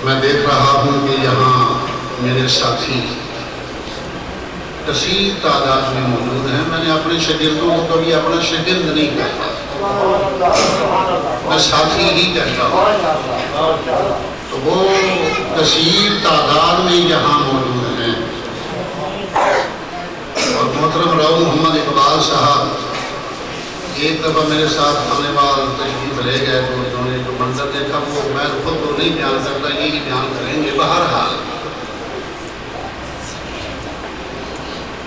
میں دیکھ رہا ہوں کہ یہاں میرے ساتھی کثیر تعداد میں موجود ہیں. میں نے اپنے شاگردوں کو کبھی اپنا شاگرد نہیں کہا، میں ساتھی ہی کہتا ہوں. تو وہ کثیر تعداد میں یہاں موجود ہیں. اور محترم راؤ محمد اقبال صاحب ایک دفعہ میرے ساتھ آنے وال تشریف لے گئے تو انہوں نے جو منظر دیکھا وہ میں خود کو نہیں بیان کرتا، یہی بیان کریں گے. بہرحال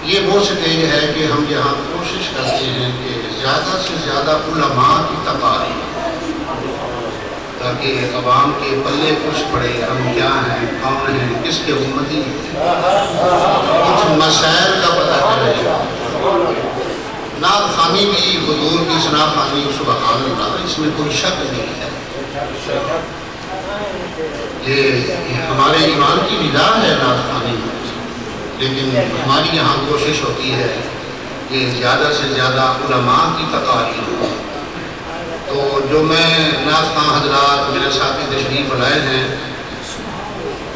یہ وہ سٹیج ہے کہ ہم یہاں کوشش کرتے ہیں کہ زیادہ سے زیادہ علماء کی تقاریر، تاکہ عوام کے پلے کچھ پڑے ہم کیا ہیں، کون ہیں، کس کے امتی ہیں، کچھ مسائل کا پتہ چلے. نعت خوانی بھی حضور کی ثنا خوانی سبحان اللہ، اس میں کوئی شک نہیں ہے. یہ ہمارے ایمان کی ندا ہے نعت خوانی، لیکن ہماری یہاں کوشش ہوتی ہے کہ زیادہ سے زیادہ علماء کی تقاریر ہو. تو جو میں نعت خواں حضرات میرے ساتھی تشریف لائے ہیں،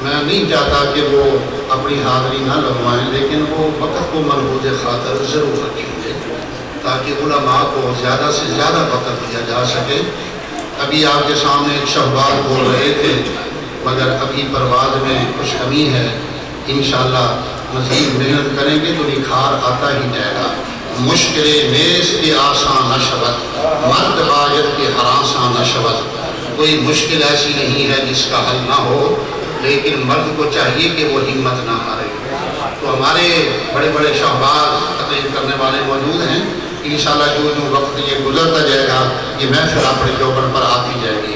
میں نہیں چاہتا کہ وہ اپنی حاضری نہ لگوائیں، لیکن وہ وقت کو ملحوظ خاطر ضرور رکھیں گے تاکہ علماء کو زیادہ سے زیادہ وقت دیا جا سکے. ابھی آپ کے سامنے ایک شہباز بول رہے تھے، مگر ابھی پرواز میں کچھ کمی ہے. انشاءاللہ مزید محنت کریں گے تو نکھار آتا ہی جائے گا. مشکل نیز کے آسان نشود، مرد باید کے ہراساں نشود. کوئی مشکل ایسی نہیں ہے جس کا حل نہ ہو، لیکن مرد کو چاہیے کہ وہ ہمت نہ ہارے. تو ہمارے بڑے بڑے شہباز تقریر کرنے والے موجود ہیں. انشاءاللہ جو وقت یہ گزرتا جائے گا یہ محفل اپنے چوکٹ پر آتی جائے گی.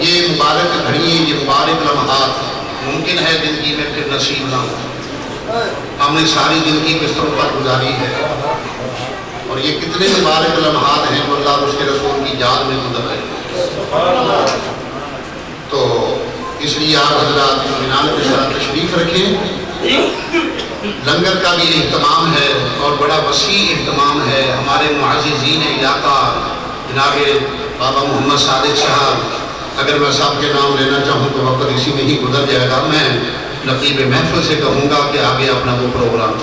یہ مبارک گھڑی، یہ مبارک لمحات ممکن ہے زندگی میں پھر نصیب نہ ہو. ہم نے ساری زندگی بستروں پر گزاری ہے، اور یہ کتنے مبارک لمحات ہیں وہ اللہ اس کے رسول کی یاد میں گزر رہے ہیں. تو اس لیے آپ حضرات اطمینان کے ساتھ تشریف رکھیں. لنگر کا بھی اہتمام ہے اور بڑا وسیع اہتمام ہے. ہمارے معززین علاقہ جناب بابا محمد صادق صاحب، اگر میں صاحب کے نام لینا چاہوں تو وقت اسی میں ہی گزر جائے گا. میں نقیب محفل سے کہوں گا کہ آگے اپنا وہ پروگرام